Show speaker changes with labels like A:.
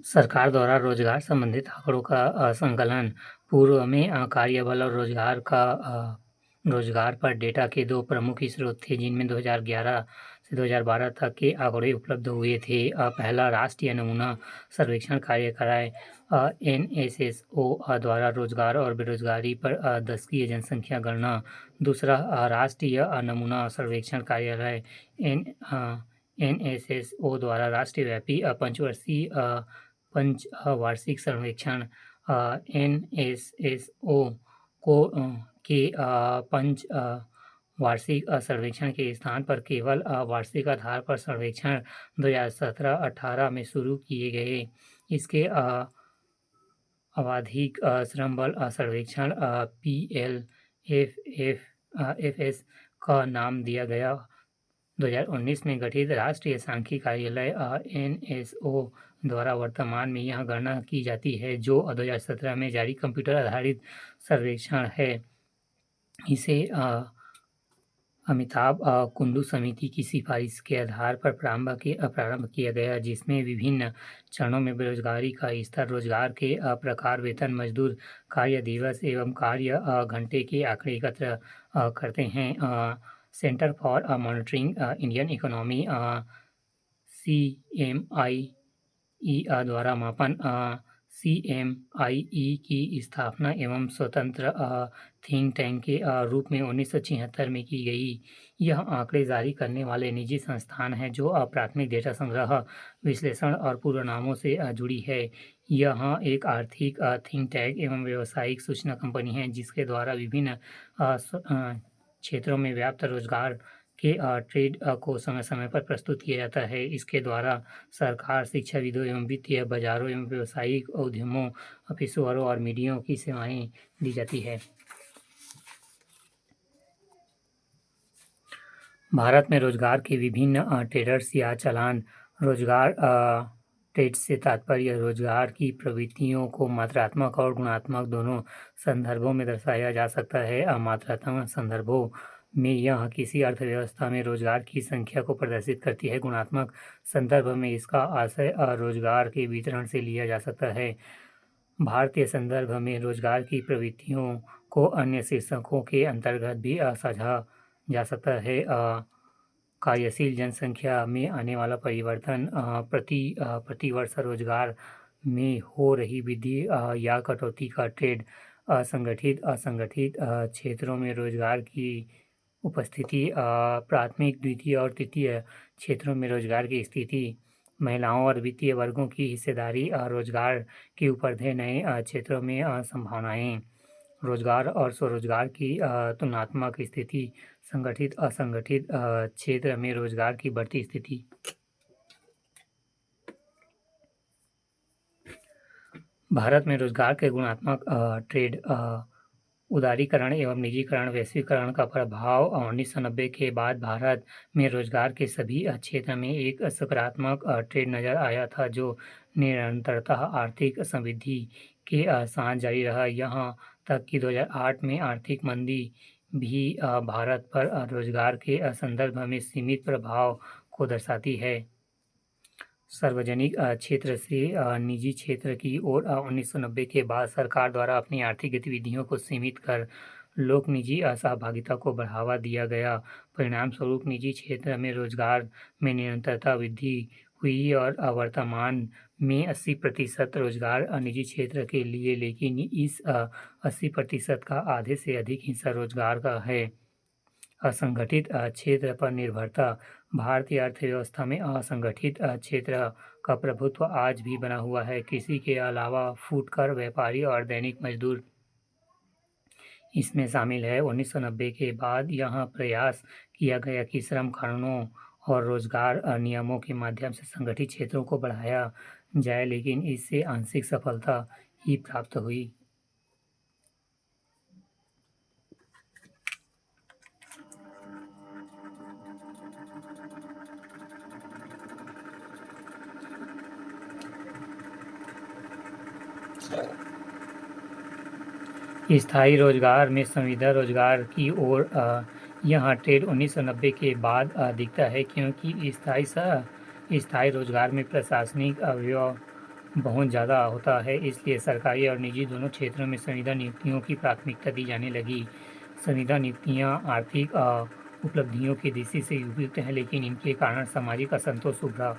A: सरकार द्वारा रोजगार संबंधित आंकड़ों का संकलन पूर्व में कार्यबल और रोजगार पर डेटा के दो प्रमुख स्रोत थे, जिनमें 2011 से 2012 तक के आंकड़े उपलब्ध हुए थे। पहला राष्ट्रीय नमूना सर्वेक्षण कार्यक्रम NSSO द्वारा रोजगार और बेरोजगारी पर दशकीय जनसंख्या गणना। दूसरा राष्ट्रीय नमूना सर्वेक्षण कार्यालय NSSO द्वारा राष्ट्रव्यापी पंचवार्षिक सर्वेक्षण। NSSO को के पंच वार्षिक सर्वेक्षण के स्थान पर केवल वार्षिक आधार पर सर्वेक्षण 2017-18 में शुरू किए गए। इसके आवधिक श्रम बल सर्वेक्षण PLFS का नाम दिया गया। 2019 में गठित राष्ट्रीय सांख्यिकी कार्यालय NSO द्वारा वर्तमान में यह गणना की जाती है, जो 2017 में जारी कंप्यूटर आधारित सर्वेक्षण है। इसे अमिताभ कुंडू समिति की सिफारिश के आधार पर प्रारंभ किया गया, जिसमें विभिन्न चरणों में बेरोजगारी का स्तर, रोजगार के प्रकार, वेतन, मजदूर, कार्य दिवस एवं कार्य घंटे के आंकड़े एकत्र करते हैं। Centre for monitoring Indian economy CMIE द्वारा मापन CMIE की स्थापना एवं स्वतंत्र थिंक टैंक के रूप में 1976 में की गई। यह आंकड़े जारी करने वाले निजी संस्थान है जो प्राथमिक डेटा संग्रह, विश्लेषण और पूर्वनामों से जुड़ी है। यह एक आर्थिक थिंक टैंक एवं व्यावसायिक सूचना कंपनी है, जिसके द्वारा विभिन्न क्षेत्रों में व्याप्त रोजगार के ट्रेड को समय समय पर प्रस्तुत किया जाता है। इसके द्वारा सरकार, शिक्षाविदों एवं वित्तीय बाजारों एवं व्यावसायिक उद्यमों, पेशेवरों और मीडिया की सेवाएं दी जाती है। भारत में रोजगार के विभिन्न ट्रेडर्स या चालान। रोजगार ट्रेड से तात्पर्य रोजगार की प्रवृत्तियों को मात्रात्मक और गुणात्मक दोनों संदर्भों में दर्शाया जा सकता है। मात्रात्मक संदर्भों में यह किसी अर्थव्यवस्था में रोजगार की संख्या को प्रदर्शित करती है। गुणात्मक संदर्भ में इसका आशय रोजगार के वितरण से लिया जा सकता है। भारतीय संदर्भ में रोजगार की प्रवृत्तियों को अन्य शीर्षकों के अंतर्गत भी समझा जा सकता है। कार्यशील जनसंख्या में आने वाला परिवर्तन, प्रति वर्ष रोजगार में हो रही वृद्धि या कटौती का ट्रेंड, असंगठित क्षेत्रों में रोजगार की उपस्थिति, प्राथमिक, द्वितीय और तृतीय क्षेत्रों में रोजगार की स्थिति, महिलाओं और वित्तीय वर्गों की हिस्सेदारी रोजगार के उपरधे नए क्षेत्रों में संभावनाएं, रोजगार और स्वरोजगार की तुलनात्मक स्थिति, संगठित असंगठित क्षेत्र में रोजगार की बढ़ती स्थिति। भारत में रोजगार के गुणात्मक ट्रेड, उदारीकरण एवं निजीकरण, वैश्वीकरण का प्रभाव। 1990 के बाद भारत में रोजगार के सभी क्षेत्र में एक सकारात्मक ट्रेंड नजर आया था, जो निरंतरतः आर्थिक समृद्धि के साथ जारी रहा। यहाँ तक कि 2008 में आर्थिक मंदी भी भारत पर रोजगार के संदर्भ में सीमित प्रभाव को दर्शाती है। सार्वजनिक क्षेत्र से निजी क्षेत्र की ओर 1990 के बाद सरकार द्वारा अपनी आर्थिक गतिविधियों को सीमित कर लोक निजी सहभागिता को बढ़ावा दिया गया। परिणाम स्वरूप निजी क्षेत्र में रोजगार में निरंतरता वृद्धि हुई और वर्तमान में 80% रोजगार निजी क्षेत्र के लिए, लेकिन इस 80% का आधे से अधिक हिस्सा रोजगार का है। असंगठित क्षेत्र पर निर्भरता। भारतीय अर्थव्यवस्था में असंगठित क्षेत्र का प्रभुत्व आज भी बना हुआ है। कृषि के अलावा फुटकर व्यापारी और दैनिक मजदूर इसमें शामिल है। 1990 के बाद यह प्रयास किया गया कि श्रम कानूनों और रोजगार नियमों के माध्यम से संगठित क्षेत्रों को बढ़ाया जाए, लेकिन इससे आंशिक सफलता ही प्राप्त हुई। स्थायी रोजगार में संविदा रोजगार की ओर यह ट्रेंड 1990 के बाद दिखता है, क्योंकि स्थायी रोजगार में प्रशासनिक बहुत ज़्यादा होता है, इसलिए सरकारी और निजी दोनों क्षेत्रों में संविदा नियुक्तियों की प्राथमिकता दी जाने लगी। संविदा नियुक्तियाँ आर्थिक उपलब्धियों की दृष्टि से उपयुक्त हैं, लेकिन इनके कारण सामाजिक असंतोष उभरा।